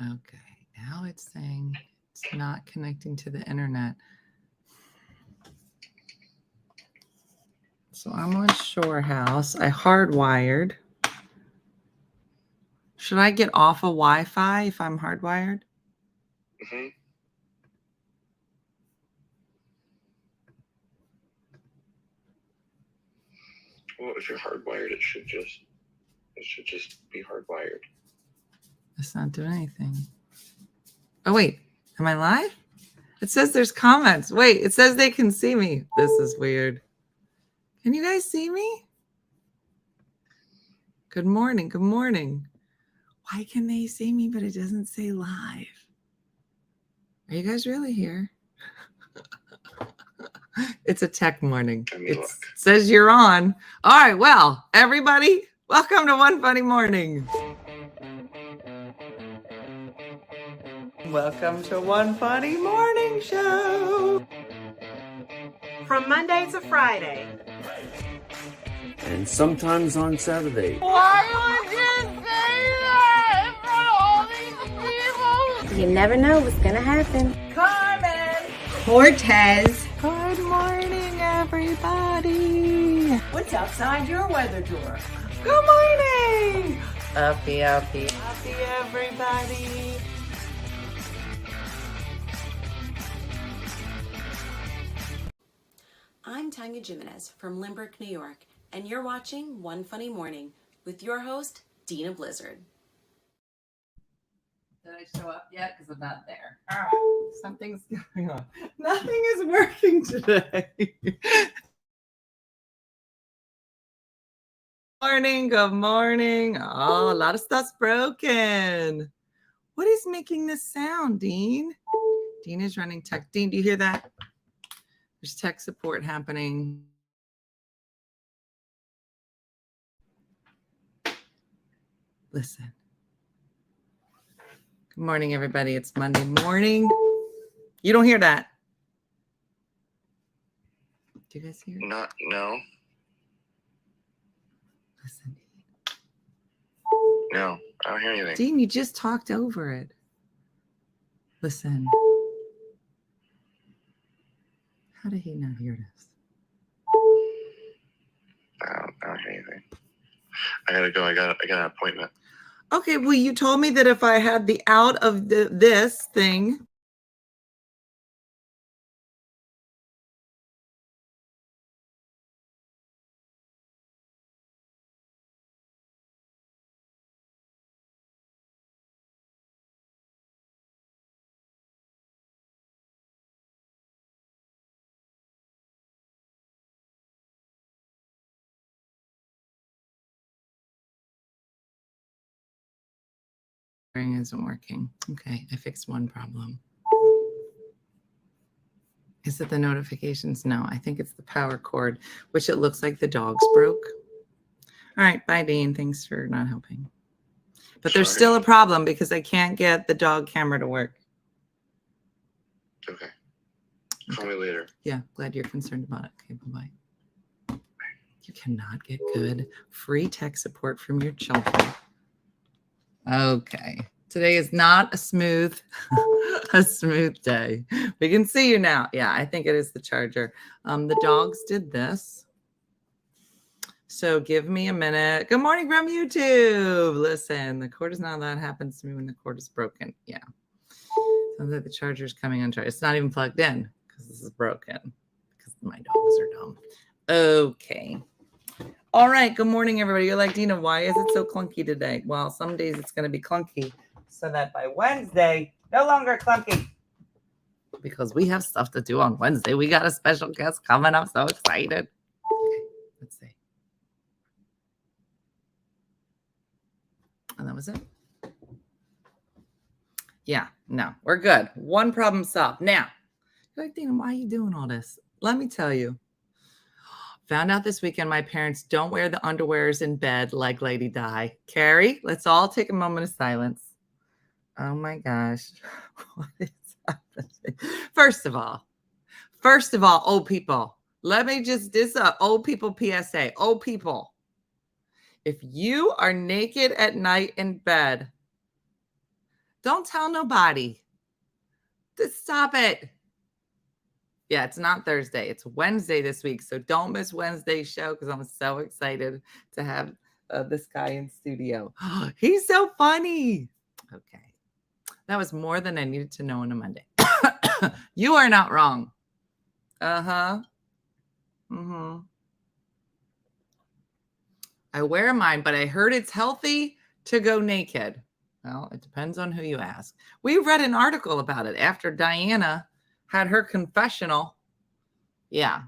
Okay, now it's saying it's not connecting to the internet. So I'm on Shore House. I hardwired. Should I get off of Wi-Fi if I'm hardwired? Mm-hmm. Well, if you're hardwired, it should just be hardwired. It's not doing anything. Oh wait, am I live? It says there's comments. Wait, it says they can see me. This is weird. Can you guys see me? Good morning. Good morning. Why can they see me, but it doesn't say live? Are you guys really here? It's a tech morning. It says you're on. All right. Well, everybody, welcome to One Funny Morning. Welcome to One Funny Morning Show. From Monday to Friday. And sometimes on Saturday. Why would you say that in front of all these people? You never know what's gonna happen. Carmen. Cortez. Good morning, everybody. What's outside your weather drawer? Good morning. Uppie Uppie Uppie, everybody. I'm Tanya Jimenez from Limerick, New York, and you're watching One Funny Morning with your host, Dina Blizzard. Did I show up yet? Because I'm not there. Something's going on. Nothing is working today. Good morning. Oh, a lot of stuff's broken. What is making this sound, Dean? Dean is running tech. Dean, do you hear that? There's tech support happening. Listen. Good morning, everybody. It's Monday morning. You don't hear that? Do you guys hear it? No. Listen, Dean. No, I don't hear anything. Dean, you just talked over it. Listen. How did he not hear this? I don't hear anything. I gotta go. I got an appointment. Okay, well, you told me that if I had the out of this thing. Isn't working. Okay, I fixed one problem. Is it the notifications? No, I think it's the power cord, which it looks like the dogs broke. All right, bye, Dean. Thanks for not helping. But there's still a problem because I can't get the dog camera to work. Okay. Call me later. Yeah, glad you're concerned about it. Okay, bye-bye. You cannot get good free tech support from your children. Okay. Today is not a smooth day. We can see you now. Yeah, I think it is the charger. The dogs did this. So give me a minute. Good morning from YouTube. Listen, the cord is not. That happens to me when the cord is broken. Yeah. Sounds like the charger is coming uncharged. It's not even plugged in because this is broken because my dogs are dumb. Okay. All right. Good morning, everybody. You're like, Dina, why is it so clunky today? Well, some days it's going to be clunky so that by Wednesday, no longer clunky. Because we have stuff to do on Wednesday. We got a special guest coming. I'm so excited. Okay, let's see. And that was it. Yeah, no, we're good. One problem solved. Now, you're like, Dina, why are you doing all this? Let me tell you. Found out this weekend my parents don't wear the underwears in bed like Lady Di. Carrie, let's all take a moment of silence. Oh my gosh. What is happening? First of all, old people, let me just this up. Old people PSA. Old people. If you are naked at night in bed, Don't tell nobody. Just stop it. Yeah, it's not Thursday. It's Wednesday this week. So don't miss Wednesday's show because I'm so excited to have this guy in studio. He's so funny. Okay. That was more than I needed to know on a Monday. You are not wrong. Uh-huh. Mm-hmm. I wear mine, but I heard it's healthy to go naked. Well, it depends on who you ask. We read an article about it after Diana had her confessional. Yeah.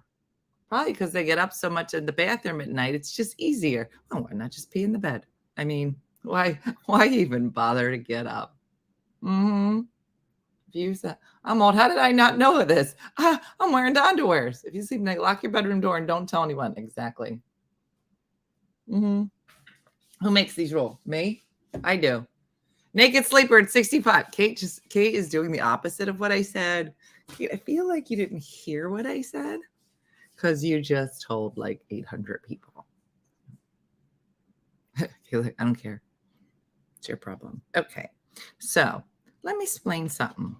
Probably because they get up so much in the bathroom at night. It's just easier. Oh, why not just pee in the bed? I mean, why even bother to get up? Mm-hmm. Views that I'm old. How did I not know this? I'm wearing the underwears. If you sleep naked, lock your bedroom door and don't tell anyone. Exactly. Mm-hmm. Who makes these rules? Me? I do. Naked sleeper at 65. Kate is doing the opposite of what I said. Kate, I feel like you didn't hear what I said because you just told like 800 people. I don't care. It's your problem. Okay. So let me explain something.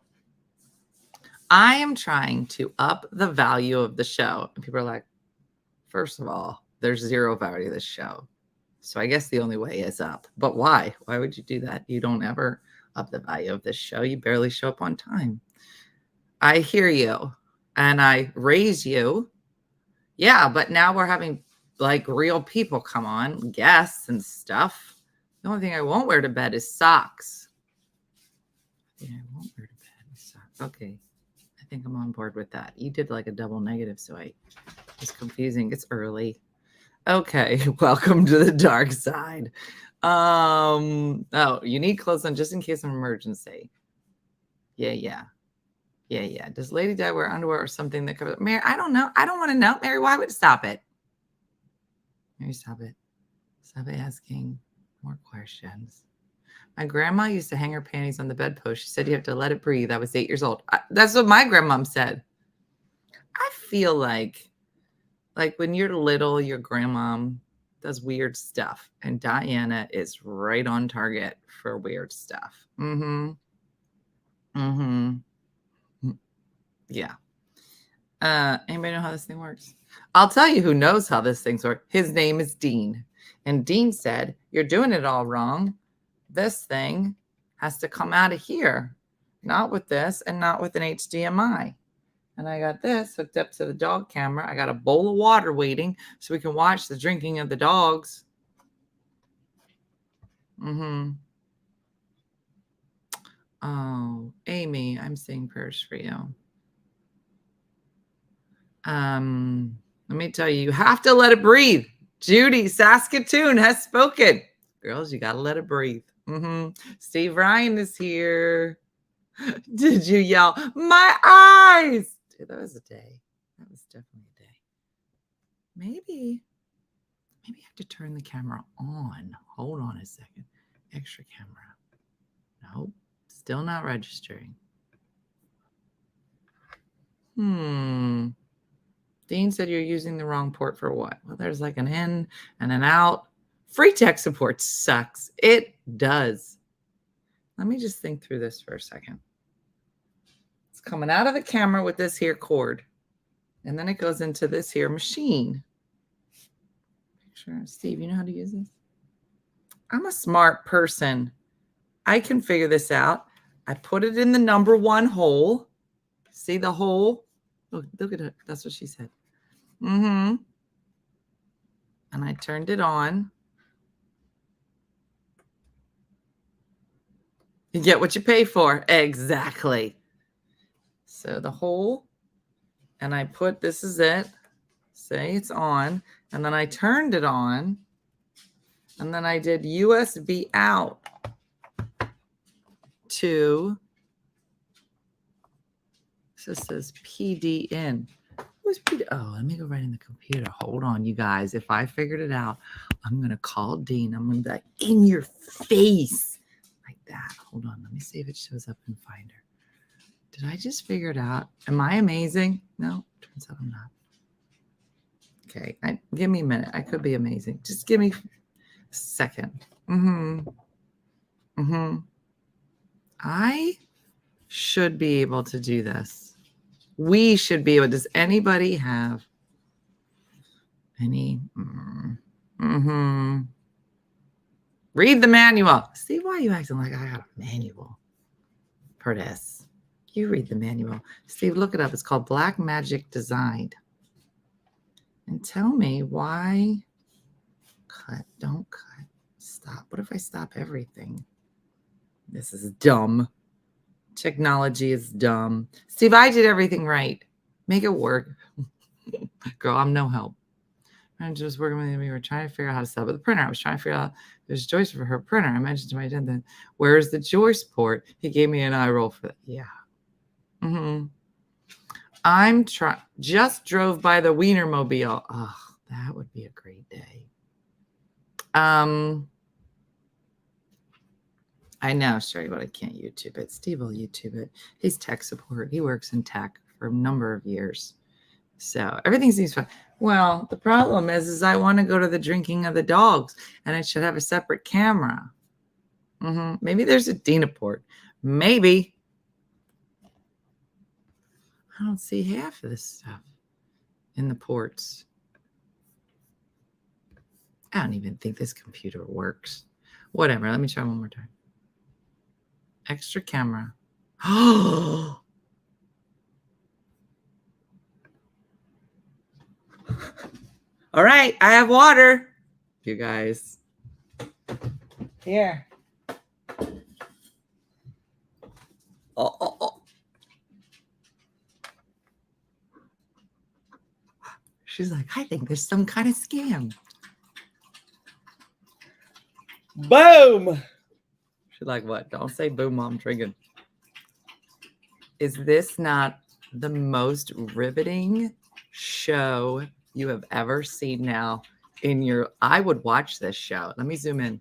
I am trying to up the value of the show. And people are like, first of all, there's zero value to this show. So I guess the only way is up. But why? Why would you do that? You don't ever up the value of this show. You barely show up on time. I hear you. And I raise you. Yeah, but now we're having like real people come on, guests and stuff. The only thing I won't wear to bed is socks. I won't wear to bed is socks. Okay. I think I'm on board with that. You did like a double negative, so it's confusing. It's early. Okay, welcome to the dark side. Oh, you need clothes on just in case of an emergency. Yeah. Does Lady Di wear underwear or something that covers? Mary, I don't know. I don't want to know. Mary, why would stop it? Mary, stop it. Stop asking more questions. My grandma used to hang her panties on the bedpost. She said you have to let it breathe. I was 8 years old. That's what my grandmom said. I feel like when you're little, your grandmom does weird stuff. And Diana is right on target for weird stuff. Mm-hmm. Yeah. Anybody know how this thing works? I'll tell you who knows how this thing works. His name is Dean. And Dean said, you're doing it all wrong. This thing has to come out of here. Not with this and not with an HDMI. And I got this hooked up to the dog camera. I got a bowl of water waiting so we can watch the drinking of the dogs. Oh, Amy, I'm saying prayers for you. Let me tell you, you have to let it breathe. Judy, Saskatoon has spoken. Girls, you got to let it breathe. Steve Ryan is here. Did you yell, my eyes? Dude, that was a day. That was definitely a day. Maybe I have to turn the camera on. Hold on a second. Extra camera. Nope. Still not registering. Dean said you're using the wrong port for what? Well, there's like an in and an out. Free tech support sucks. It does. Let me just think through this for a second. It's coming out of the camera with this here cord. And then it goes into this here machine. Sure. Steve, you know how to use this? I'm a smart person. I can figure this out. I put it in the number 1 hole. See the hole? Look at it. That's what she said. And I turned it on. You get what you pay for. Exactly. So the hole, and I put, this is it. Say it's on. And then I turned it on. And then I did USB out to, so it says PD in. Who's PD? Oh, let me go right in the computer. Hold on, you guys. If I figured it out, I'm going to call Dean. I'm going to be like, in your face. Like that. Hold on. Let me see if it shows up in Finder. Did I just figure it out? Am I amazing? No, turns out I'm not. Okay, give me a minute. I could be amazing. Just give me a second. I should be able to do this. We should be able. Does anybody have any? Read the manual. See, why are you acting like I got a manual for this? You read the manual. Steve, look it up. It's called Black Magic Design. And tell me why. Cut. Don't cut. Stop. What if I stop everything? This is dumb. Technology is dumb. Steve, I did everything right. Make it work. Girl, I'm no help. I'm just working with me. We were trying to figure out how to sell with the printer. I was trying to figure out there's a joist for her printer. I mentioned to my dad that, where's the joist port? He gave me an eye roll for that. Yeah. I'm just drove by the Wienermobile. Oh, that would be a great day. I know, Sherry, but I can't YouTube it. Steve will YouTube it. He's tech support. He works in tech for a number of years. So everything seems fine. Well, the problem is I want to go to the drinking of the dogs, and I should have a separate camera. Maybe there's a Dina port. Maybe. I don't see half of this stuff in the ports. I don't even think this computer works. Whatever. Let me try one more time. Extra camera. Oh. All right. I have water. You guys. Here. Oh. She's like, I think there's some kind of scam. Boom. She's like, what? Don't say boom, Mom, drinking. Is this not the most riveting show you have ever seen now in your... I would watch this show. Let me zoom in.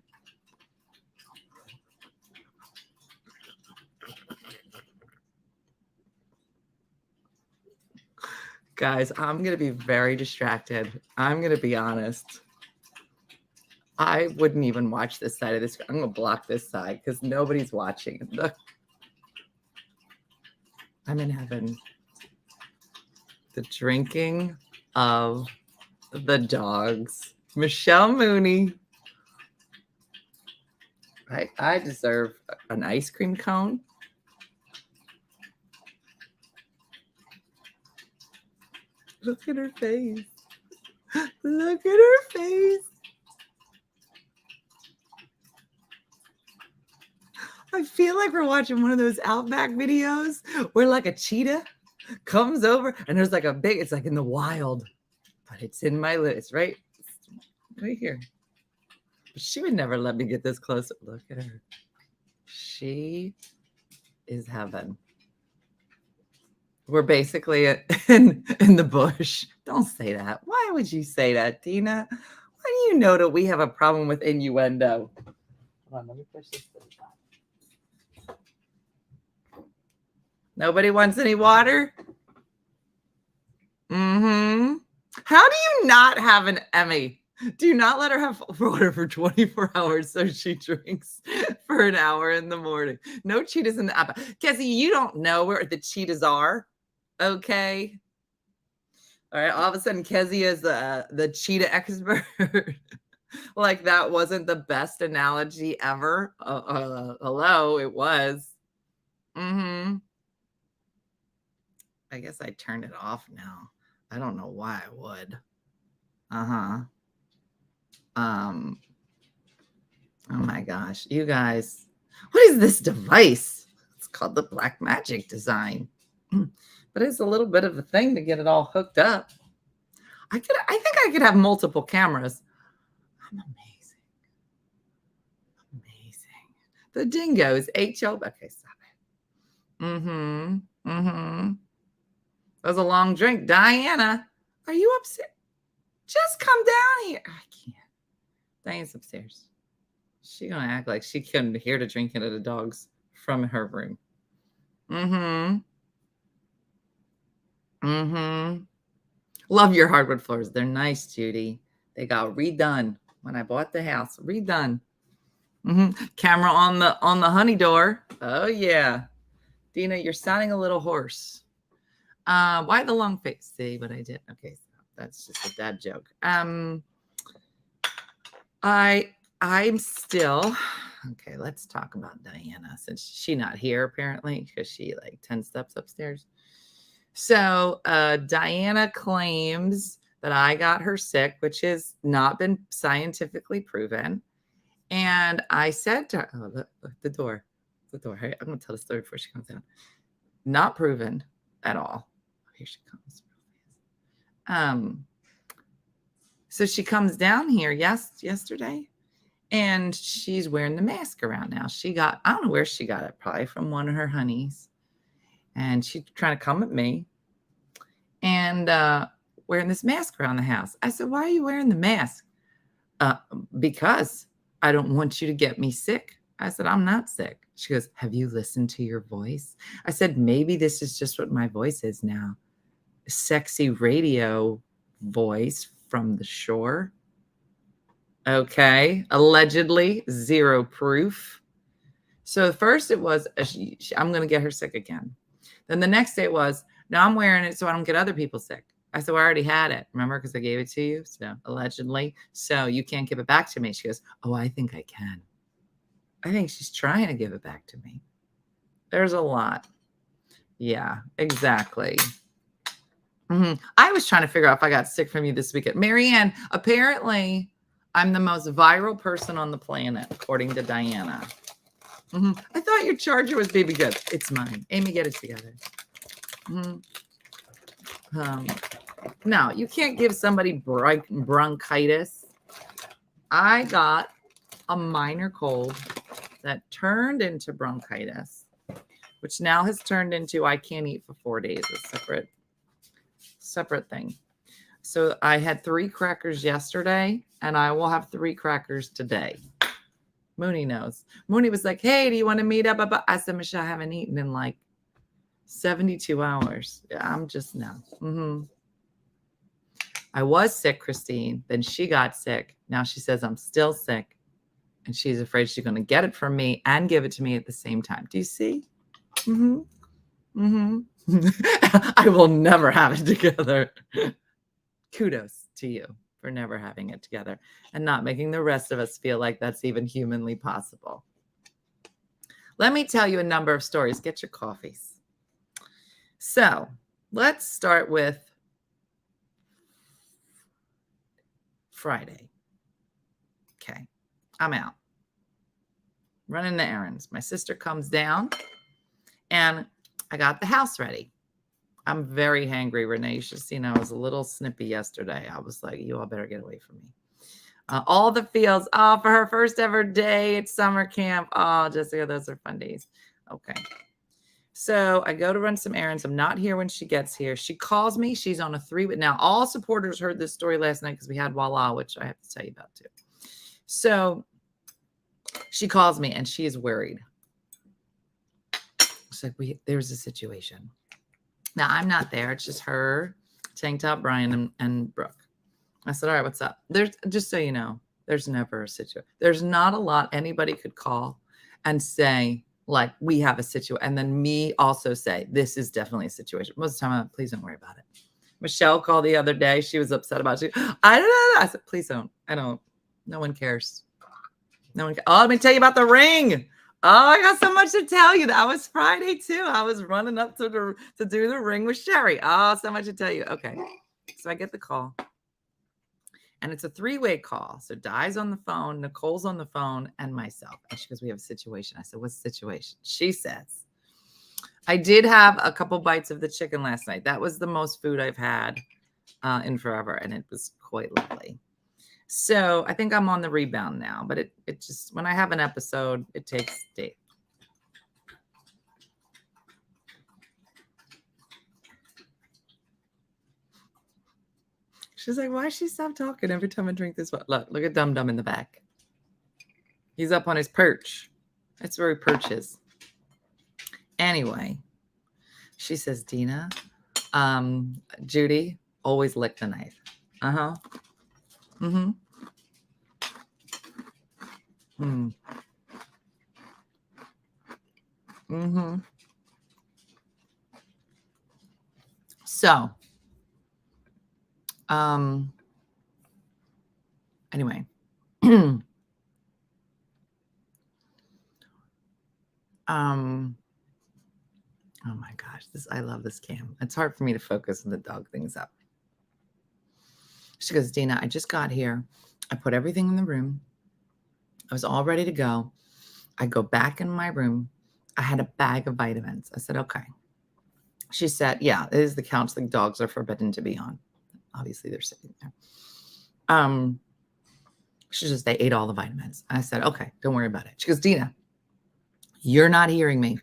Guys, I'm going to be very distracted. I'm going to be honest. I wouldn't even watch this side of this. I'm going to block this side because nobody's watching. Look. I'm in heaven. The drinking of the dogs. Michelle Mooney. I deserve an ice cream cone. Look at her face. Look at her face. I feel like we're watching one of those Outback videos where like a cheetah comes over and there's like a big, it's like in the wild, but it's in my list, it's right here. She would never let me get this close. Look at her. She is heaven. We're basically in the bush. Don't say that. Why would you say that, Tina? Why do you know that we have a problem with innuendo? Hold on, let me push this thing back. Nobody wants any water? How do you not have an Emmy? Do not let her have water for 24 hours so she drinks for an hour in the morning. No cheetahs in the app. Cassie, you don't know where the cheetahs are. Okay. All right. All of a sudden, Kezia is the cheetah expert. Like that wasn't the best analogy ever. Hello, it was. I guess I turned it off now. I don't know why I would. Oh my gosh, you guys. What is this device? It's called the Black Magic Design. But it's a little bit of a thing to get it all hooked up. I think I could have multiple cameras. I'm amazing. The dingoes ate your... Okay, stop it. That was a long drink. Diana, are you upset? Just come down here. I can't. Diana's upstairs. She's gonna act like she couldn't hear the drinking of the dogs from her room. Love your hardwood floors. They're nice, Judy. They got redone when I bought the house. Redone. Camera on the honey door. Oh yeah. Dina, you're sounding a little hoarse. Why the long face? See what I did? Okay, so that's just a dad joke. I'm still okay. Let's talk about Diana since she's not here apparently because she like 10 steps upstairs. So Diana claims that I got her sick, which has not been scientifically proven. And I said to her, oh, look, the door. Hey, I'm going to tell the story before she comes down. Not proven at all. Oh, here she comes. So she comes down here yesterday, and she's wearing the mask around now. I don't know where she got it, probably from one of her honeys. And she's trying to come at me and wearing this mask around the house. I said, why are you wearing the mask? Because I don't want you to get me sick. I said, I'm not sick. She goes, have you listened to your voice? I said, maybe this is just what my voice is now. Sexy radio voice from the shore. Okay. Allegedly, zero proof. So first it was, I'm going to get her sick again. Then the next day it was, now I'm wearing it so I don't get other people sick. I said, well, I already had it. Remember? Because I gave it to you. So allegedly. So you can't give it back to me. She goes, oh, I think I can. I think she's trying to give it back to me. There's a lot. Yeah, exactly. I was trying to figure out if I got sick from you this weekend. Marianne, apparently I'm the most viral person on the planet, according to Diana. I thought your charger was baby good. It's mine. Amy, get it together. No, you can't give somebody bronchitis. I got a minor cold that turned into bronchitis, which now has turned into I can't eat for 4 days, a separate thing. So I had 3 crackers yesterday, and I will have 3 crackers today. Mooney knows. Mooney was like, hey, do you want to meet up? I said, Michelle, I haven't eaten in like 72 hours. I'm just no. I was sick, Christine. Then she got sick. Now she says I'm still sick. And she's afraid she's going to get it from me and give it to me at the same time. Do you see? I will never have it together. Kudos to you for never having it together and not making the rest of us feel like that's even humanly possible. Let me tell you a number of stories. Get your coffees. So let's start with Friday. Okay. I'm out running the errands. My sister comes down and I got the house ready. I'm very hangry, Renee. You should have seen I was a little snippy yesterday. I was like, you all better get away from me. All the feels. Oh, for her first ever day at summer camp. Oh, Jessica, those are fun days. Okay. So I go to run some errands. I'm not here when she gets here. She calls me. She's on a 3-week. Now, all supporters heard this story last night because we had Voila, which I have to tell you about too. So she calls me and she is worried. She's like, there's a situation. Now, I'm not there. It's just her, Tank Top, Brian, and Brooke. I said, all right, what's up? There's, just so you know, there's never a situation. There's not a lot anybody could call and say, like, we have a situation. And then me also say, this is definitely a situation. Most of the time, I'm like, please don't worry about it. Michelle called the other day. She was upset about it. I don't know. I said, please don't. I don't. No one cares. No one cares. Oh, let me tell you about the ring. Oh, I got so much to tell you. That was Friday, too. I was running up to do the ring with Sherry. Oh, so much to tell you. Okay. So I get the call. And it's a 3-way call. So Di's on the phone, Nicole's on the phone, and myself. And she goes, we have a situation. I said, what's the situation? She says, I did have a couple bites of the chicken last night. That was the most food I've had in forever. And it was quite lovely. So I think I'm on the rebound now. But it just, when I have an episode, it takes days. She's like, why she stop talking every time I drink this? Look at Dum Dum in the back. He's up on his perch. That's where he perches. Anyway, she says, Dina, Judy, always lick the knife. Mm-hmm. So, anyway. Oh my gosh, I love this cam. It's hard for me to focus on the dog things up. She goes, Dina, I just got here. I put everything in the room. I was all ready to go. I go back in my room. I had a bag of vitamins. I said, okay. She said, yeah, it is the couch the dogs are forbidden to be on. Obviously, they're sitting there. She says, they ate all the vitamins. I said, okay, don't worry about it. She goes, Dina, you're not hearing me.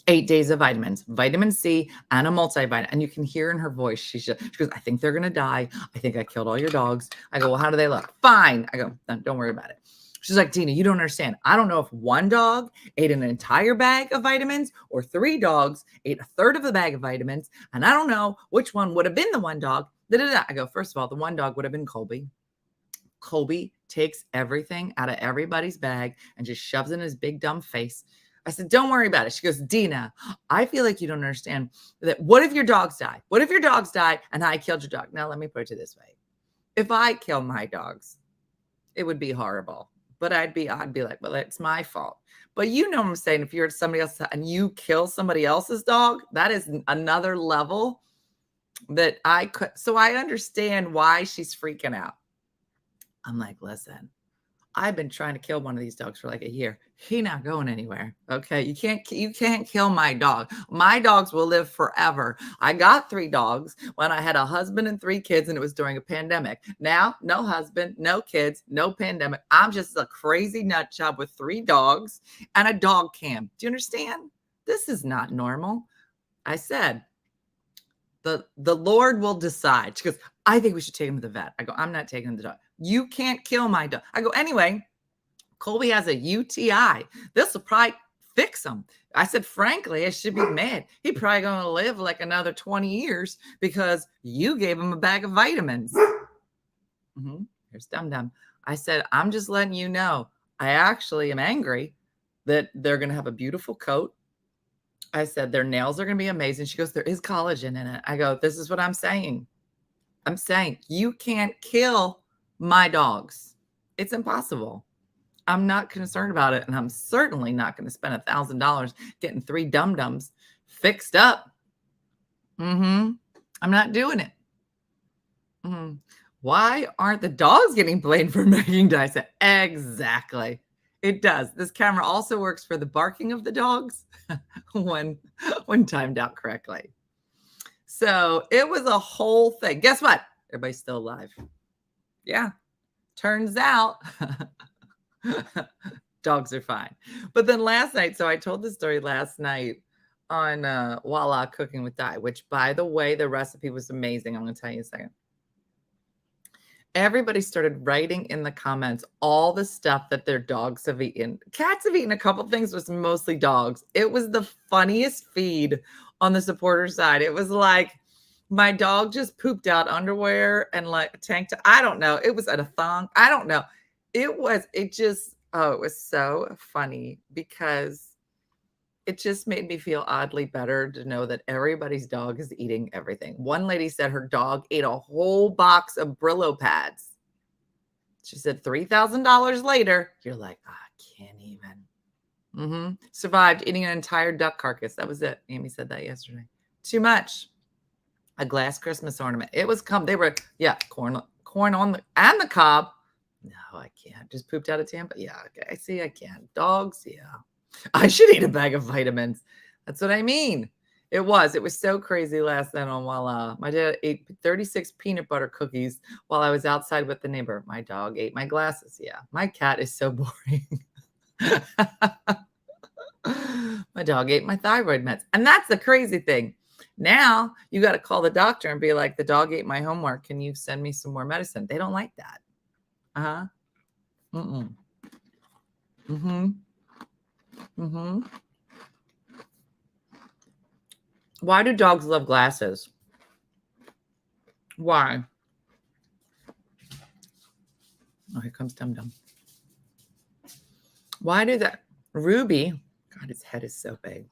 8 days of vitamins, vitamin C, and a multivitamin. And you can hear in her voice, she goes, I think they're going to die. I think I killed all your dogs. I go, well, how do they look? Fine. I go, don't worry about it. She's like, Dina, you don't understand. I don't know if one dog ate an entire bag of vitamins or 3 dogs ate a third of the bag of vitamins. And I don't know which one would have been the one dog. I go, first of all, the one dog would have been Colby. Colby takes everything out of everybody's bag and just shoves it in his big dumb face. I said, don't worry about it. She goes, Dina, I feel like you don't understand that. What if your dogs die? What if your dogs die and I killed your dog? Now, let me put it this way. If I kill my dogs, it would be horrible. But I'd be like, well, it's my fault. But you know what I'm saying? If you're somebody else and you kill somebody else's dog, that is another level that I could. So I understand why she's freaking out. I'm like, listen, I've been trying to kill one of these dogs for like a year. He not going anywhere. Okay. You can't kill my dog. My dogs will live forever. I got 3 dogs when I had a husband and 3 kids, and it was during a pandemic. Now, no husband, no kids, no pandemic. I'm just a crazy nut job with 3 dogs and a dog cam. Do you understand? This is not normal. I said, the Lord will decide. She goes, I think we should take him to the vet. I go, I'm not taking him to the dog. You can't kill my dog. I go, anyway, Colby has a UTI. This will probably fix him. I said, frankly, I should be mad. He probably going to live like another 20 years because you gave him a bag of vitamins. Here's Dum Dum. I said, I'm just letting you know, I actually am angry that they're going to have a beautiful coat. I said, their nails are going to be amazing. She goes, there is collagen in it. I go, this is what I'm saying. I'm saying you can't kill my dogs. It's impossible. I'm not concerned about it. And I'm certainly not going to spend $1,000 getting 3 dum-dums fixed up. I'm not doing it. Why aren't the dogs getting blamed for making dice? Exactly. It does. This camera also works for the barking of the dogs when timed out correctly. So it was a whole thing. Guess what? Everybody's still alive. Yeah. Turns out dogs are fine. But then last night, so I told the story last night on Voila Cooking with Di, which, by the way, the recipe was amazing. I'm going to tell you a second. Everybody started writing in the comments all the stuff that their dogs have eaten. Cats have eaten a couple things, was mostly dogs. It was the funniest feed on the supporter side. It was like, my dog just pooped out underwear and like a tank top. I don't know. It was at a thong. I don't know. It was so funny because it just made me feel oddly better to know that everybody's dog is eating everything. One lady said her dog ate a whole box of Brillo pads. She said $3,000 later, you're like, I can't even. Survived eating an entire duck carcass. That was it. Amy said that yesterday. Too much. A glass Christmas ornament. It was they were, corn on the cob. No, I can't. Just pooped out of Tampa. Yeah, okay. I see I can. Dogs, yeah. I should eat a bag of vitamins. That's what I mean. It was so crazy last night on Voila. My dad ate 36 peanut butter cookies while I was outside with the neighbor. My dog ate my glasses. Yeah, my cat is so boring. My dog ate my thyroid meds. And that's the crazy thing. Now you got to call the doctor and be like, the dog ate my homework. Can you send me some more medicine? They don't like that. Why do dogs love glasses? Why? Oh, here comes Dum Dum. Why do that? Ruby, God, his head is so big.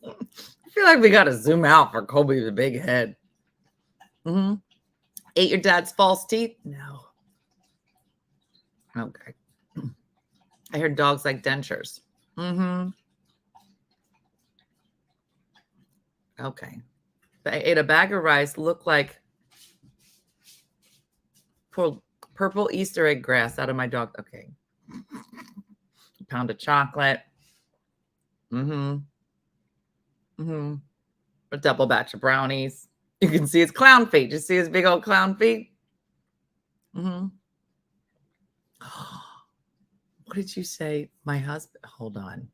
I feel like we got to zoom out for Colby with a big head. Mm-hmm. Ate your dad's false teeth? No. Okay. I heard dogs like dentures. Mm-hmm. Okay. I ate a bag of rice, looked like pulled purple Easter egg grass out of my dog. Okay. A pound of chocolate. Mm-hmm. Mm-hmm. A double batch of brownies. You can see his clown feet. You see his big old clown feet? Mm-hmm. What did you say? My husband, hold on.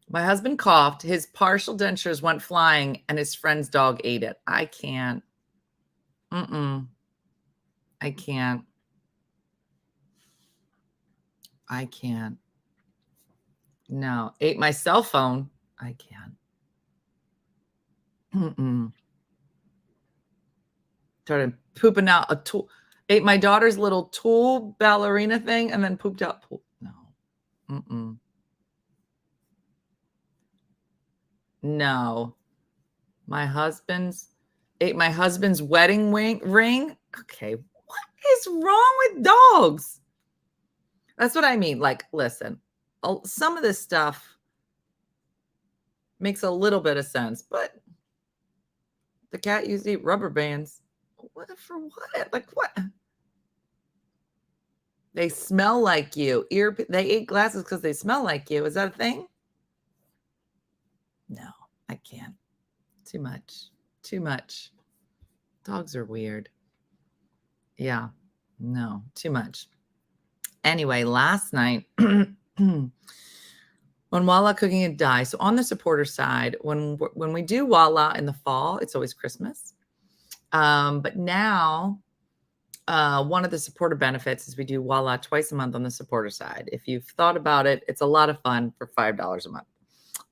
My husband coughed. His partial dentures went flying and his friend's dog ate it. I can't. I can't. I can't. No. Ate my cell phone. I can't. Started pooping out a tool. Ate my daughter's little tool ballerina thing and then pooped out. No. No. Ate my husband's wedding ring. Okay. What is wrong with dogs? That's what I mean. Like, listen, some of this stuff makes a little bit of sense, but the cat used to eat rubber bands. What for what? Like what? They smell like you. They ate glasses because they smell like you. Is that a thing? No, I can't. Too much. Dogs are weird. Yeah. No, too much. Anyway, last night on Walla Cooking and Die. So on the supporter side, when we do Walla in the fall, it's always Christmas. But now one of the supporter benefits is we do Walla twice a month on the supporter side. If you've thought about it, it's a lot of fun for $5 a month.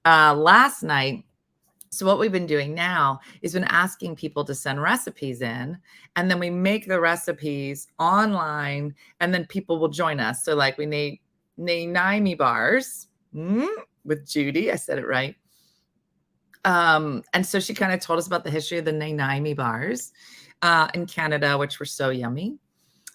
Last night, so what we've been doing now is been asking people to send recipes in, and then we make the recipes online, and then people will join us. So like we made Naimi bars with Judy. I said it right. And so she kind of told us about the history of the Naimi bars in Canada, which were so yummy.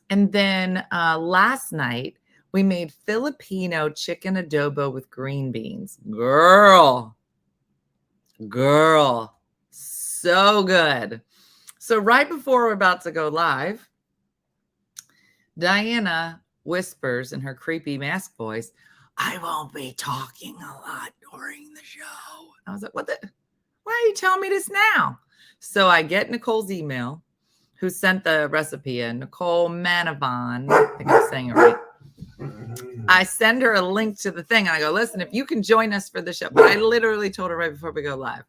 And then last night we made Filipino chicken adobo with green beans. Girl, so good. So right before we're about to go live, Diana whispers in her creepy mask voice, I won't be talking a lot during the show. I was like, why are you telling me this now? So I get Nicole's email, who sent the recipe in, Nicole Manavon. I think I'm saying it right. I send her a link to the thing and I go, listen, if you can join us for the show. But I literally told her right before we go live.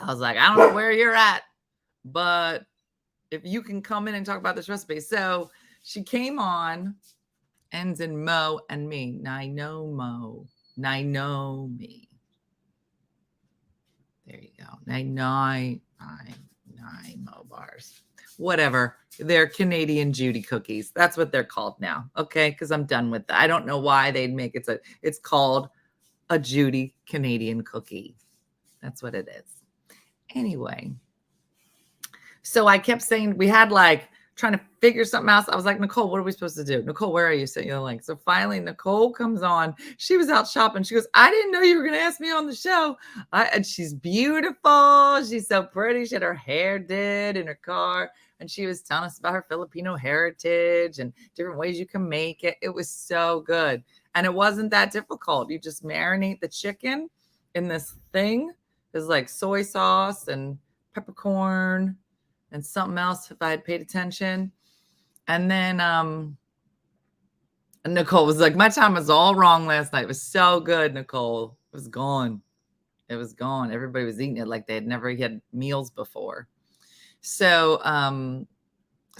I was like, I don't know where you're at, but if you can come in and talk about this recipe. So she came on, ends in Mo and me. Mo. Me. There you go. Nine Mo bars. Whatever. They're Canadian Judy cookies. That's what they're called now. Okay. Because I'm done with that. I don't know why they'd make it. It's called a Judy Canadian cookie. That's what it is. Anyway. So I kept saying we had like trying to figure something else. I was like, Nicole, what are we supposed to do? Nicole, where are you? Sent you the link. So finally Nicole comes on. She was out shopping. She goes, I didn't know you were going to ask me on the show. And she's beautiful. She's so pretty. She had her hair did in her car. And she was telling us about her Filipino heritage and different ways you can make it. It was so good. And it wasn't that difficult. You just marinate the chicken in this thing. There's like soy sauce and peppercorn and something else if I had paid attention. And then Nicole was like, my time was all wrong last night. It was so good, Nicole. It was gone. Everybody was eating it like they had never had meals before. So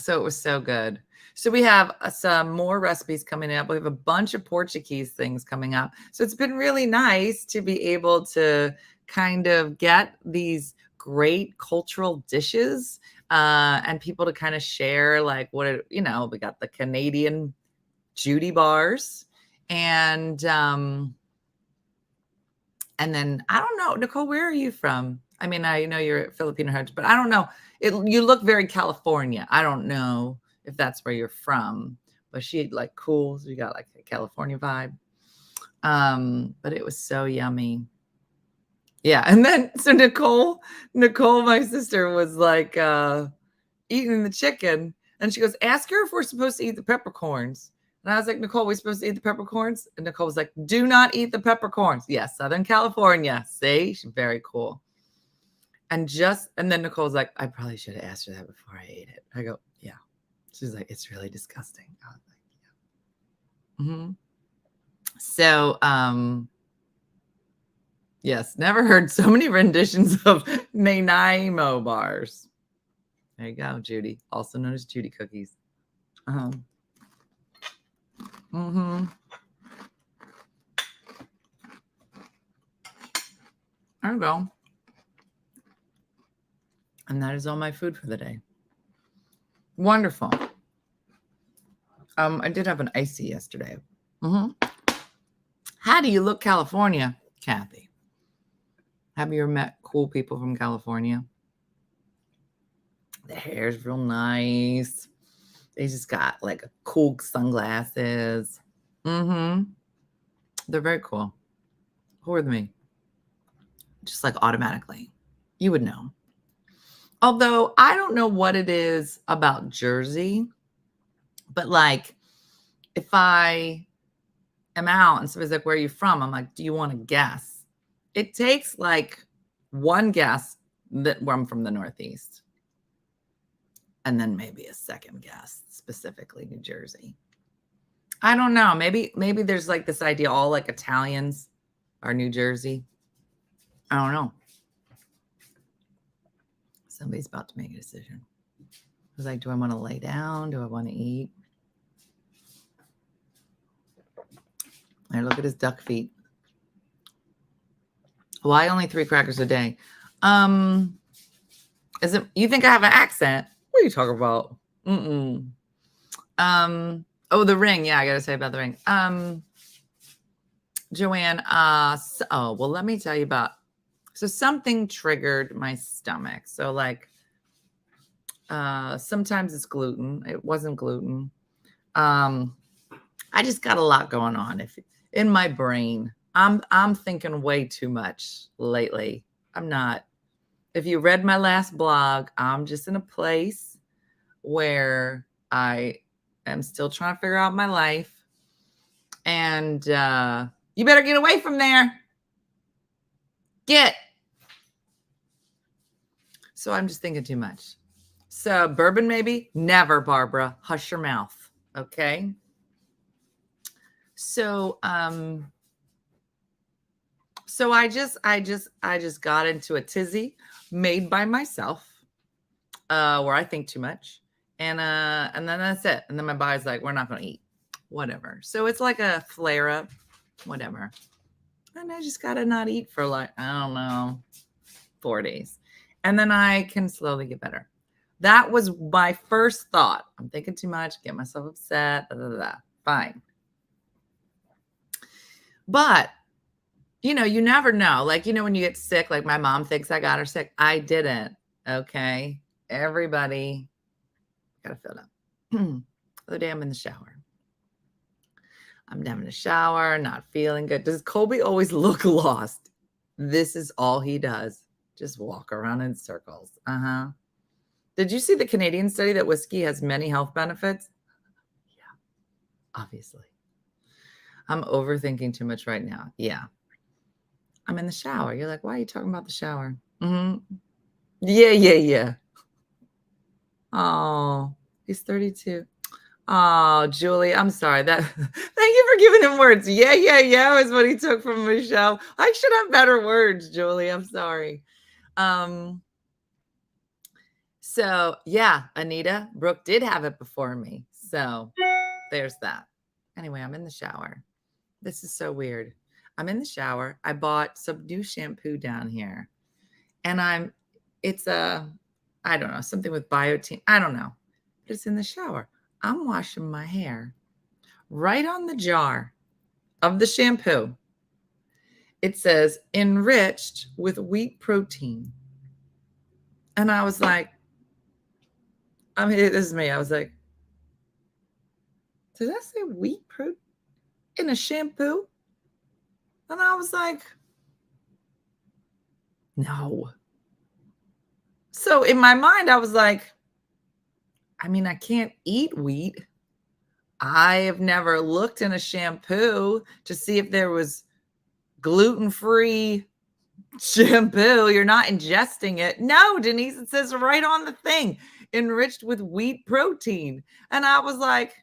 it was so good. So we have some more recipes coming up. We have a bunch of Portuguese things coming up. So it's been really nice to be able to kind of get these great cultural dishes and people to kind of share like we got the Canadian Judy bars And then I don't know, Nicole, where are you from? I mean, I know you're Filipino heritage, but I don't know. You look very California. I don't know if that's where you're from, but she like cool. So you got like a California vibe. But it was so yummy. Yeah. And then so Nicole, my sister, was like eating the chicken, and she goes, ask her if we're supposed to eat the peppercorns. And I was like, Nicole, we're supposed to eat the peppercorns? And Nicole was like, do not eat the peppercorns. Yes, Southern California. See, she's very cool. And then Nicole's like, I probably should have asked her that before I ate it. I go, yeah. She's like, it's really disgusting. I was like, yeah. Mm-hmm. So, yes, never heard so many renditions of Nanaimo bars. There you go, Judy, also known as Judy cookies. Mm-hmm. There you go. And that is all my food for the day. Wonderful. I did have an icy yesterday. Mm-hmm. How do you look California, Kathy? Have you ever met cool people from California? The hair's real nice. They just got like cool sunglasses. Mm-hmm. They're very cool. Who are me? Just like automatically. You would know. Although I don't know what it is about Jersey, but like if I am out and somebody's like, where are you from? I'm like, do you want to guess? It takes like one guess that where I'm from the Northeast. And then maybe a second guess, specifically New Jersey. I don't know. Maybe there's like this idea all like Italians are New Jersey. I don't know. Somebody's about to make a decision. I was like, do I want to lay down? Do I want to eat? There, look at his duck feet. Why only 3 crackers a day? Is it, you think I have an accent? What are you talking about? Oh, the ring. Yeah, I got to say about the ring. Joanne, well, let me tell you about, so something triggered my stomach. So like, sometimes it's gluten. It wasn't gluten. I just got a lot going on in my brain. I'm thinking way too much lately. I'm not. If you read my last blog, I'm just in a place where I am still trying to figure out my life. And you better get away from there. Get. So I'm just thinking too much. So bourbon maybe? Never, Barbara. Hush your mouth. Okay. So so I just got into a tizzy made by myself, where I think too much. And then that's it. And then my body's like, we're not going to eat. Whatever. So it's like a flare up, whatever. And I just got to not eat for like, I don't know, 4 days. And then I can slowly get better. That was my first thought. I'm thinking too much, get myself upset, blah, blah, blah. Fine. But, you know, you never know. Like, you know, when you get sick, like my mom thinks I got her sick. I didn't. Okay. Everybody got to fill it up. The other day I'm in the shower. I'm having a shower, not feeling good. Does Colby always look lost? This is all he does. Just walk around in circles. Did you see the Canadian study that whiskey has many health benefits? Yeah, obviously. I'm overthinking too much right now. Yeah. I'm in the shower. You're like, why are you talking about the shower? Yeah. Oh, he's 32. Oh, Julie, I'm sorry. Thank you for giving him words. Yeah is what he took from Michelle. I should have better words, Julie. I'm sorry. So yeah, Anita, Brooke did have it before me. So there's that. Anyway, I'm in the shower. This is so weird. I'm in the shower. I bought some new shampoo down here. And it's I don't know, something with biotin. I don't know. It's in the shower. I'm washing my hair right on the jar. of the shampoo, it says enriched with wheat protein. And I was like, I mean, this is me. I was like, did I say wheat protein in a shampoo? And I was like, no. So in my mind, I was like, I mean, I can't eat wheat. I have never looked in a shampoo to see if there was gluten-free shampoo. You're not ingesting it. No, Denise, it says right on the thing, enriched with wheat protein. And I was like,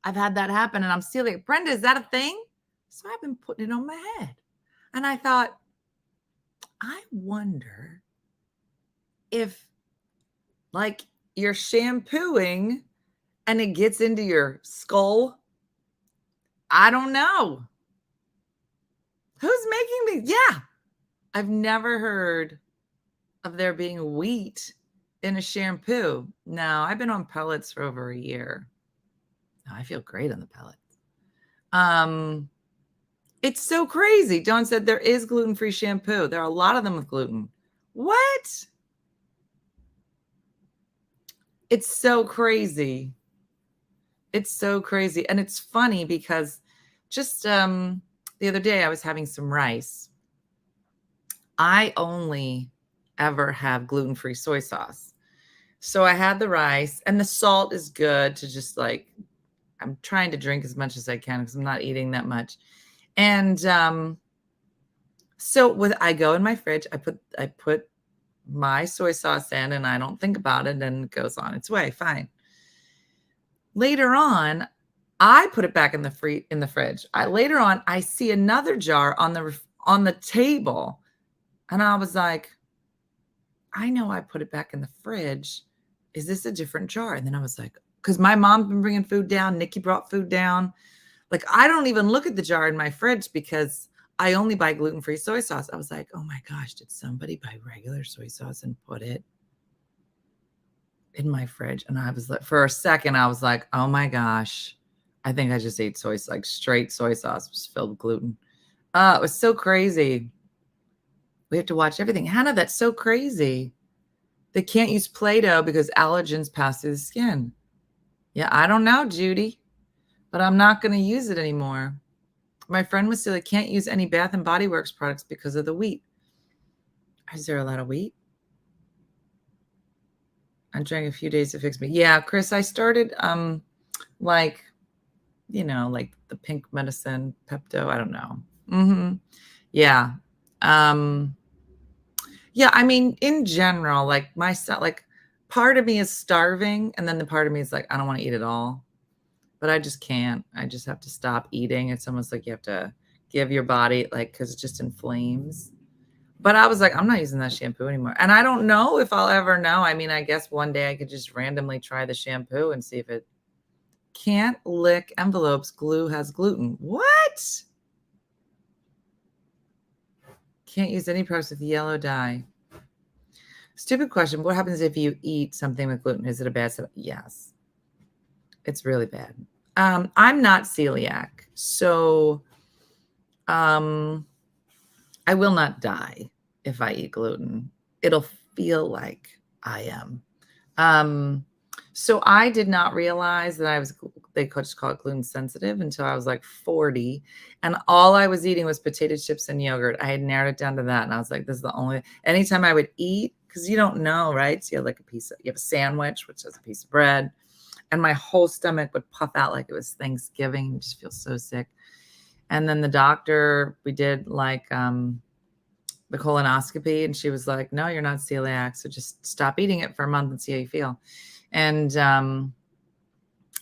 I've had that happen. And I'm still like, Brenda, is that a thing? So I've been putting it on my head. And I thought, I wonder if like you're shampooing and it gets into your skull. I don't know. Who's making these? Yeah. I've never heard of there being wheat in a shampoo. No, I've been on pellets for over a year. I feel great on the pellets. It's so crazy. Dawn said there is gluten-free shampoo. There are a lot of them with gluten. What? It's so crazy. It's so crazy. And it's funny because just the other day I was having some rice. I only ever have gluten-free soy sauce. So I had the rice, and the salt is good to just like, I'm trying to drink as much as I can because I'm not eating that much. And so I go in my fridge, I put my soy sauce in, and I don't think about it, and it goes on its way. Fine. Later on, I put it back in the fridge. Later on, I see another jar on the table, and I was like, I know I put it back in the fridge. Is this a different jar? And then I was like, because my mom's been bringing food down. Nikki brought food down. Like, I don't even look at the jar in my fridge because I only buy gluten-free soy sauce. I was like, oh my gosh, did somebody buy regular soy sauce and put it in my fridge? And I was like, for a second, I was like, oh my gosh, I think I just ate like straight soy sauce was filled with gluten. It was so crazy. We have to watch everything. Hannah, that's so crazy. They can't use Play-Doh because allergens pass through the skin. Yeah, I don't know, Judy, but I'm not going to use it anymore. My friend was still like, can't use any Bath and Body Works products because of the wheat. Is there a lot of wheat? I drank a few days to fix me. Yeah, Chris, I started like, like the pink medicine, Pepto. I don't know. Yeah. Yeah, I mean, in general, like part of me is starving, and then the part of me is like, I don't want to eat it all. But I just can't. I just have to stop eating. It's almost like you have to give your body, like, because it just inflames. But I was like, I'm not using that shampoo anymore. And I don't know if I'll ever know. I mean, I guess one day I could just randomly try the shampoo and see if it can't lick envelopes. Glue has gluten. What? Can't use any products with yellow dye. Stupid question. What happens if you eat something with gluten? Is it a bad stuff? Yes. It's really bad. I'm not celiac, so I will not die if I eat gluten. It'll feel like I am. So I did not realize that they could just call it gluten sensitive until I was like 40. And all I was eating was potato chips and yogurt. I had narrowed it down to that. And I was like, this is the only, anytime I would eat, because you don't know, right? So you have like you have a sandwich, which has a piece of bread. And my whole stomach would puff out like it was Thanksgiving. You just feel so sick. And then the doctor, we did like the colonoscopy, and she was like, no, you're not celiac. So just stop eating it for a month and see how you feel. And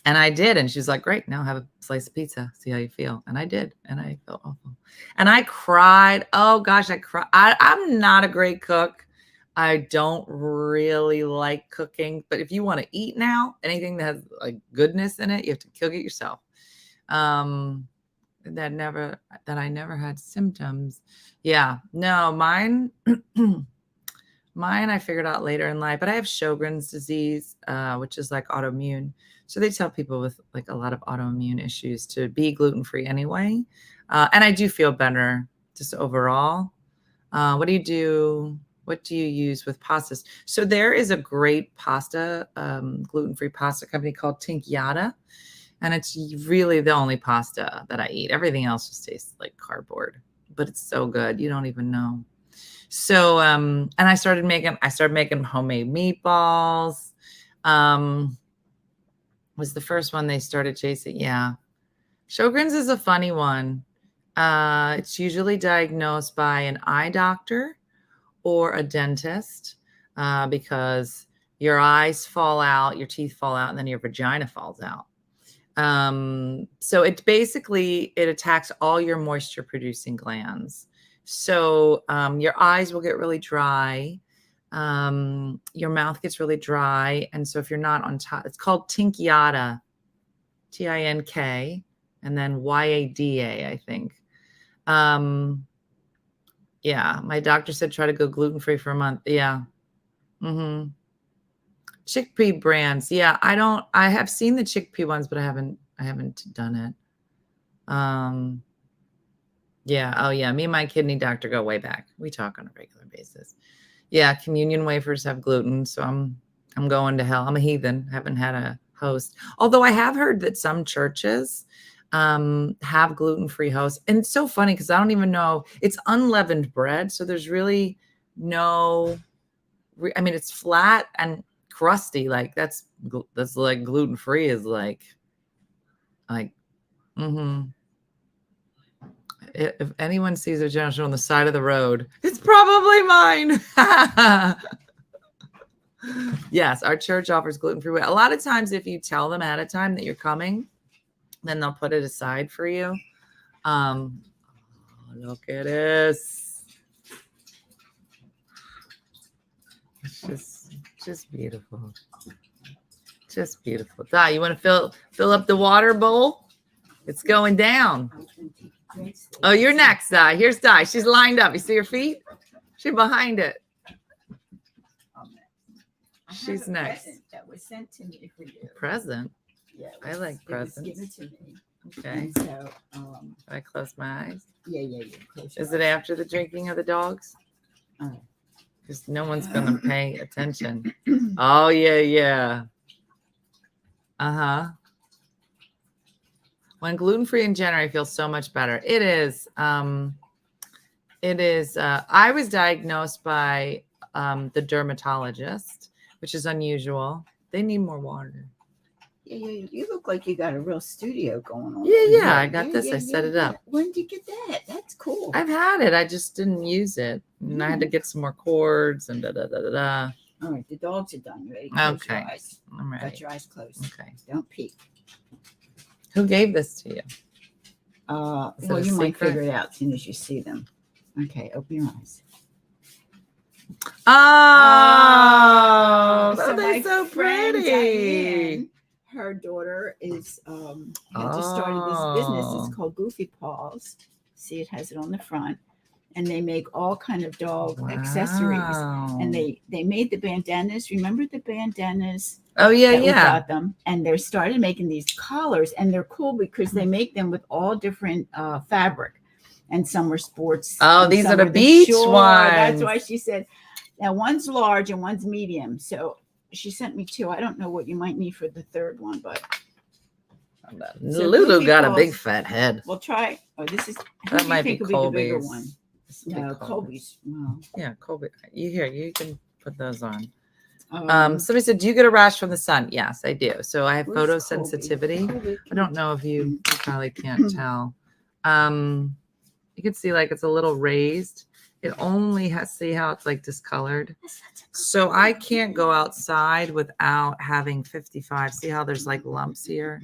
I did. And she was like, great, now have a slice of pizza, see how you feel. And I did. And I felt awful. And I cried. Oh gosh, I cried. I'm not a great cook. I don't really like cooking, but if you want to eat now, anything that has like goodness in it, you have to cook it yourself. That I never had symptoms. Yeah, no, mine, Mine I figured out later in life, but I have Sjogren's disease, which is like autoimmune. So they tell people with like a lot of autoimmune issues to be gluten-free anyway. And I do feel better just overall. What do you do? What do you use with pastas? So there is a great pasta, gluten-free pasta company called Tinkyada. And it's really the only pasta that I eat. Everything else just tastes like cardboard, but it's so good. You don't even know. So, and I started making homemade meatballs. Was the first one they started chasing. Yeah. Sjogren's is a funny one. It's usually diagnosed by an eye doctor or a dentist, because your eyes fall out, your teeth fall out, and then your vagina falls out. So it attacks all your moisture producing glands. So your eyes will get really dry. Your mouth gets really dry. And so if you're not on top, it's called Tinkyada, Tink, and then Yada, I think. Yeah, my doctor said try to go gluten-free for a month. Yeah. Mm-hmm. Chickpea brands. Yeah, I have seen the chickpea ones, but I haven't done it. Yeah. Oh yeah. Me and my kidney doctor go way back. We talk on a regular basis. Yeah. Communion wafers have gluten. So I'm going to hell. I'm a heathen. Haven't had a host. Although I have heard that some churches have gluten-free hosts. And it's so funny because I don't even know, it's unleavened bread. So there's really no, I mean, it's flat and crusty. Like that's like gluten-free is like, mm-hmm. If anyone sees a general store on the side of the road, it's probably mine. Yes, our church offers gluten-free. A lot of times, if you tell them ahead of time that you're coming, then they'll put it aside for you. Look at this. It's just beautiful. Just beautiful. Di, you want to fill up the water bowl? It's going down. Oh, you're next, Di. Here's Di. She's lined up. You see her feet? She's behind it. She's next. That was sent to me for you. Present? Yeah. I like presents. It was given to me. Okay. And so, I close my eyes. Yeah. Is it after the drinking of the dogs? Because no one's going to pay attention. Oh, yeah. Uh-huh. When gluten-free in January, I feel so much better. It is. I was diagnosed by the dermatologist, which is unusual. They need more water. Yeah. You look like you got a real studio going on. Yeah. I got this. I set it up. When did you get that? That's cool. I've had it. I just didn't use it. And I had to get some more cords and da-da-da-da-da. All right. The dogs are done. You ready? Close Okay. your eyes. I'm ready. Got your eyes closed. Okay. Don't peek. Who gave this to you? Well, Is it a you might secret? figure it out as soon as you see them. Okay. Open your eyes. Oh, they're my so friend pretty. Diane, her daughter is had just started this business. Oh. It's called Goofy Paws. See, it has it on the front, and they make all kind of dog accessories. Wow. And they made the bandanas. Remember the bandanas? Oh yeah, that we yeah. got them, and they started making these collars, and they're cool because they make them with all different fabric, and some are sports. Oh, and these some are the beach short. ones. That's why she said, now one's large and one's medium. So she sent me two. I don't know what you might need for the third one, but Lulu Goofy got a Paws. big fat head. we'll try. Oh, this is That might be the bigger Colby's. one. This will be No, Colby's. Wow. Yeah, Colby. You can put those on. Um, Somebody said, do you get a rash from the sun? Yes, I do. So I have where's photosensitivity. Colby? I don't know if you probably can't tell. You can see like it's a little raised. It only has, see how it's like discolored. So I can't go outside without having 55. See how there's like lumps here?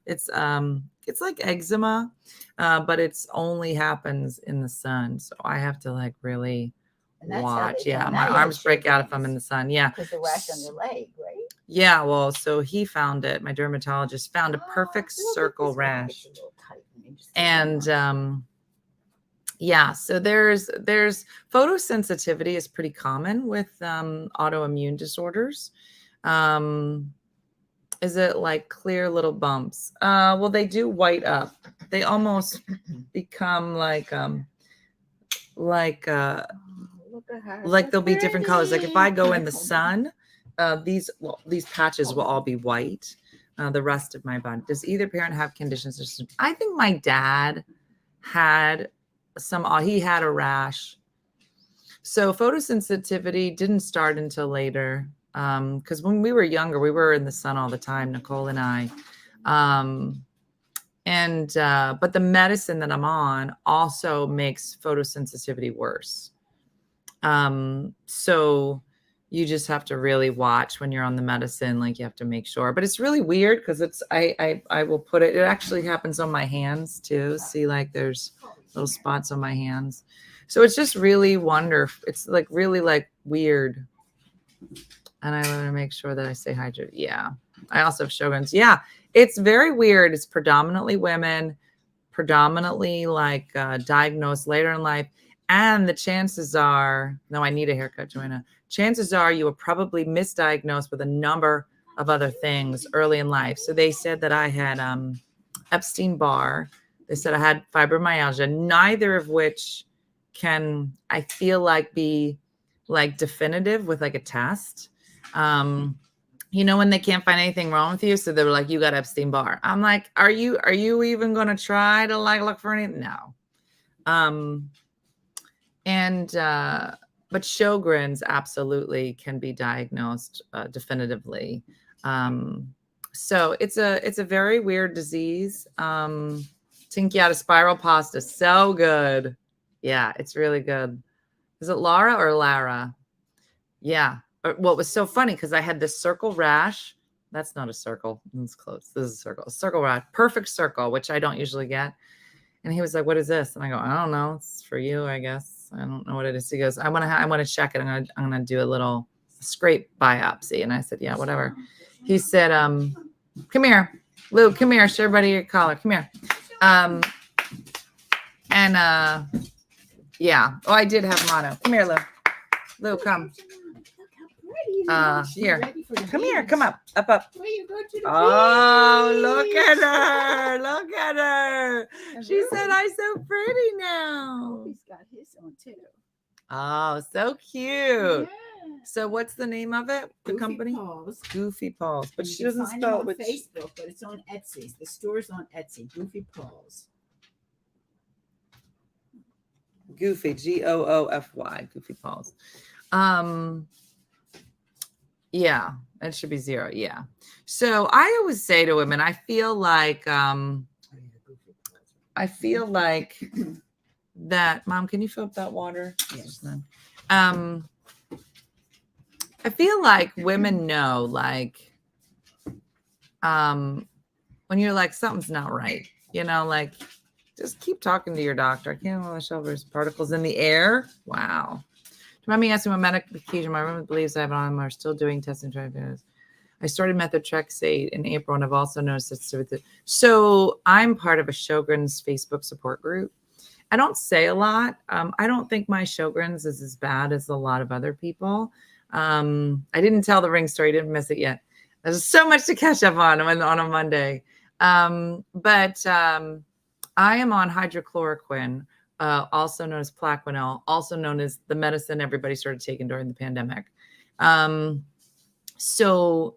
It's like eczema, but it's only happens in the sun. So I have to like really And that's how watch. they Yeah, found my out arms you break had out if I'm in the sun. Yeah. Because the rash on your leg, right? Yeah, well, so he found it. My dermatologist found a perfect Oh, look at circle this one. rash. It's a little tight. Let me just- And Yeah, so there's photosensitivity is pretty common with autoimmune disorders. Um, is it like clear little bumps? Well, they do white up. They almost become like like uh Look at her. like So there'll be different colors. Like if I go in the pretty. sun, these patches will all be white. The rest of my body. Does either parent have conditions? I think my dad had he had a rash. So photosensitivity didn't start until later. Because when we were younger, we were in the sun all the time, Nicole and I. But the medicine that I'm on also makes photosensitivity worse. So you just have to really watch when you're on the medicine. Like you have to make sure, but it's really weird because I will put it actually happens on my hands too. See, like there's little spots on my hands. So it's just really wonderful. It's like really like weird. And I want to make sure that I stay hydrated. Yeah. I also have Sjogren's. Yeah. It's very weird. It's predominantly women, predominantly like diagnosed later in life. And the chances are, no, I need a haircut, Joanna. Chances are you were probably misdiagnosed with a number of other things early in life. So they said that I had Epstein-Barr. They said I had fibromyalgia, neither of which can, I feel like, be like definitive with like a test. You know, when they can't find anything wrong with you. So they were like, you got Epstein-Barr. I'm like, are you even going to try to like look for anything? No. But Sjogren's absolutely can be diagnosed definitively. So it's a very weird disease. Tinkiata spiral pasta, so good. Yeah, it's really good. Is it Laura or Lara? Yeah. Well, it was so funny because I had this circle rash. That's not a circle. It's close. This is a circle. A circle rash. Perfect circle, which I don't usually get. And he was like, "What is this?" And I go, "I don't know. It's for you, I guess. I don't know what it is." He goes, I want to check it. I'm gonna do a little scrape biopsy." And I said, "Yeah, whatever." He said, "Come here, Lou. Come here. Show everybody your collar. Come here." Yeah. Oh, I did have mono. Come here, Lou. Lou, come. Here. Come here. Come up. Up. Oh, look at her. Look at her. She said, "I'm so pretty now." He's got his on too. Oh, so cute. Yeah. So what's the name of it? The Goofy company? Paws. Goofy Paws. But And she you can doesn't find spell them it on with Facebook, but it's on Etsy. The store's on Etsy. Goofy Paws. Goofy, Goofy, Goofy Paws. Yeah, it should be 0. Yeah. So I always say to women, I feel like that, Mom, can you fill up that water? Yes. I feel like women know, like, when you're like, something's not right, you know, like, just keep talking to your doctor. I can't remember the shoulders, particles in the air. Wow. Do you mind me asking what medication my roommate believes I have on? Are still doing testing. I started methotrexate in April, and I've also noticed it's with it. So I'm part of a Sjogren's Facebook support group. I don't say a lot. I don't think my Sjogren's is as bad as a lot of other people. I didn't tell the ring story. Didn't miss it yet. There's so much to catch up on a Monday. But I am on hydrochloroquine, also known as Plaquenil, also known as the medicine everybody started taking during the pandemic. So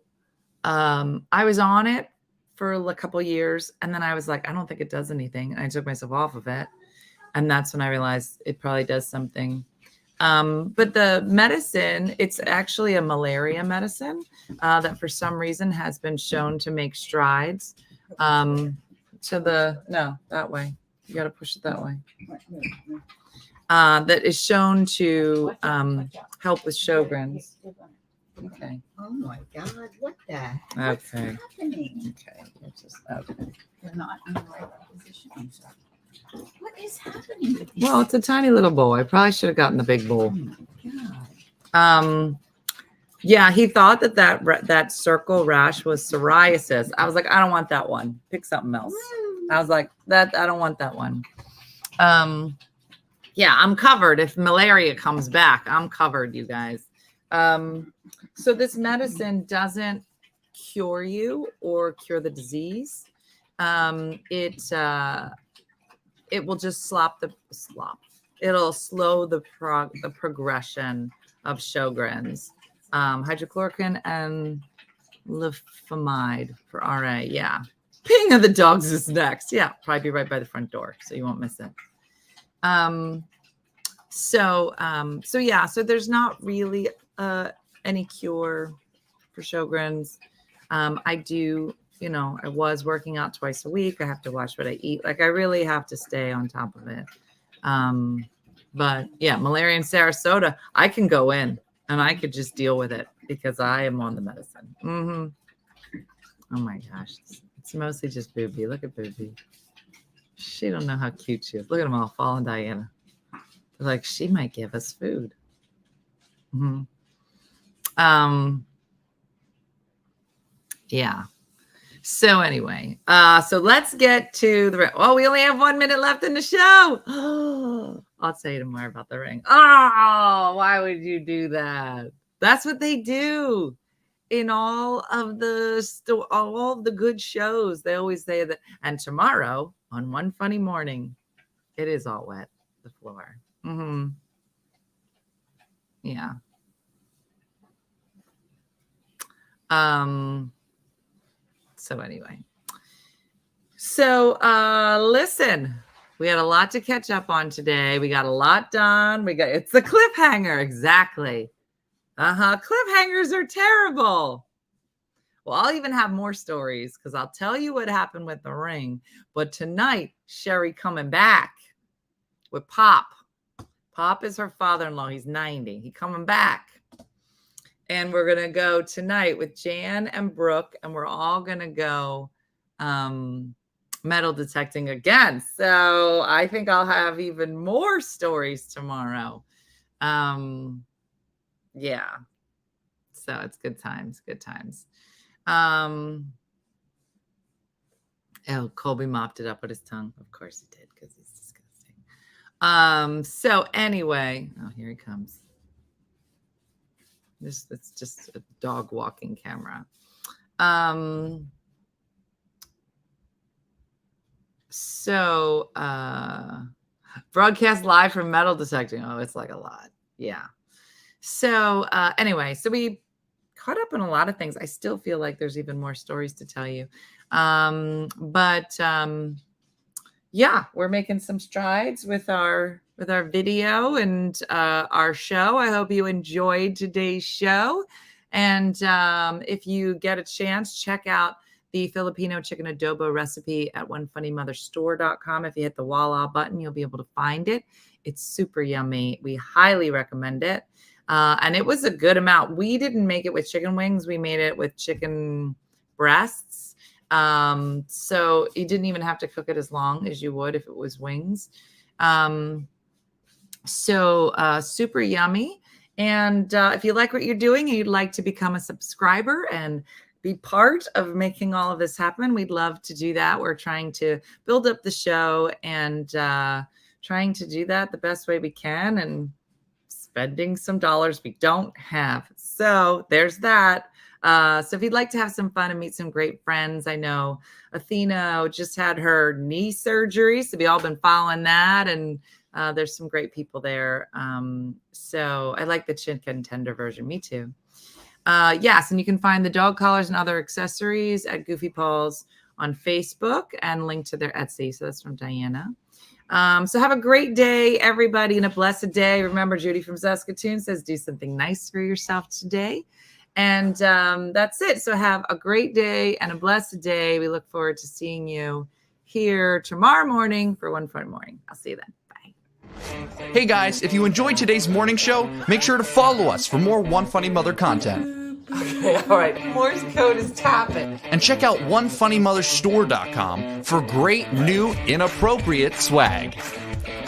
I was on it for a couple of years, and then I was like, I don't think it does anything. And I took myself off of it. And that's when I realized it probably does something. But the medicine, it's actually a malaria medicine that for some reason has been shown to make strides that way. You got to push it that way. That is shown to help with Sjogren's. Okay. Oh my God! What the heck? What's Okay. happening? Okay. They're not in the right position. I'm sorry. What is happening with these? Well, it's a tiny little bowl. I probably should have gotten the big bowl. Oh my God. Yeah, he thought that circle rash was psoriasis. I was like, I don't want that one. Pick something else. I was like, I don't want that one. Yeah, I'm covered. If malaria comes back, I'm covered, you guys. So this medicine doesn't cure you or cure the disease. It will just it'll slow the progression of Sjogren's. Hydrochloroquine and lefamide for RA. Yeah. Peeing of the dogs is next. Yeah, probably be right by the front door, so you won't miss it. So there's not really any cure for Sjogren's. I was working out twice a week. I have to watch what I eat. Like, I really have to stay on top of it. But yeah, malaria in Sarasota, I can go in and I could just deal with it because I am on the medicine. Oh my gosh. It's mostly just Boobie. Look at Boobie. She don't know how cute she is. Look at them all falling, Diana. They're like, she might give us food. Yeah. So anyway, so let's get to the ring. Oh, we only have 1 minute left in the show. I'll tell you tomorrow about the ring. Oh, why would you do that? That's what they do in all of the good shows. They always say that. And tomorrow on One Funny Morning, it is all wet, the floor. Yeah. So anyway, listen, we had a lot to catch up on today. We got a lot done. It's the cliffhanger. Exactly. Cliffhangers are terrible. Well, I'll even have more stories because I'll tell you what happened with the ring. But tonight, Sherry coming back with Pop. Pop is her father-in-law. He's 90. He coming back. And we're going to go tonight with Jan and Brooke, and we're all going to go metal detecting again. So I think I'll have even more stories tomorrow. Yeah. So it's good times. Oh, Colby mopped it up with his tongue. Of course he did, because he's disgusting. So anyway, oh, here he comes. It's just a dog walking camera. Broadcast live from metal detecting. Oh, it's like a lot. Yeah. So anyway, so we caught up on a lot of things. I still feel like there's even more stories to tell you. Yeah, we're making some strides with our video and our show. I hope you enjoyed today's show. And if you get a chance, check out the Filipino chicken adobo recipe at onefunnymotherstore.com. If you hit the voila button, you'll be able to find it. It's super yummy. We highly recommend it. And it was a good amount. We didn't make it with chicken wings. We made it with chicken breasts. So you didn't even have to cook it as long as you would if it was wings. Super yummy. And if you like what you're doing and you'd like to become a subscriber and be part of making all of this happen, we'd love to do that. We're trying to build up the show and trying to do that the best way we can and spending some dollars we don't have. So there's that. So if you'd like to have some fun and meet some great friends, I know Athena just had her knee surgery, so we all been following that, and there's some great people there. So I like the chicken tender version. Me too. Yes, and you can find the dog collars and other accessories at Goofy Paws on Facebook and link to their Etsy. So that's from Diana. So have a great day, everybody, and a blessed day. Remember, Judy from Saskatoon says, do something nice for yourself today. And that's it. So have a great day and a blessed day. We look forward to seeing you here tomorrow morning for One Fun Morning. I'll see you then. Bye. Hey guys, if you enjoyed today's morning show, make sure to follow us for more One Funny Mother content. Okay, all right. Morse code is tapping. And check out onefunnymotherstore.com for great new inappropriate swag.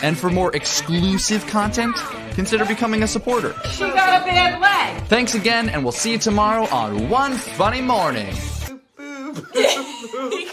And for more exclusive content, consider becoming a supporter. She got a bad leg. Thanks again, and we'll see you tomorrow on One Funny Morning.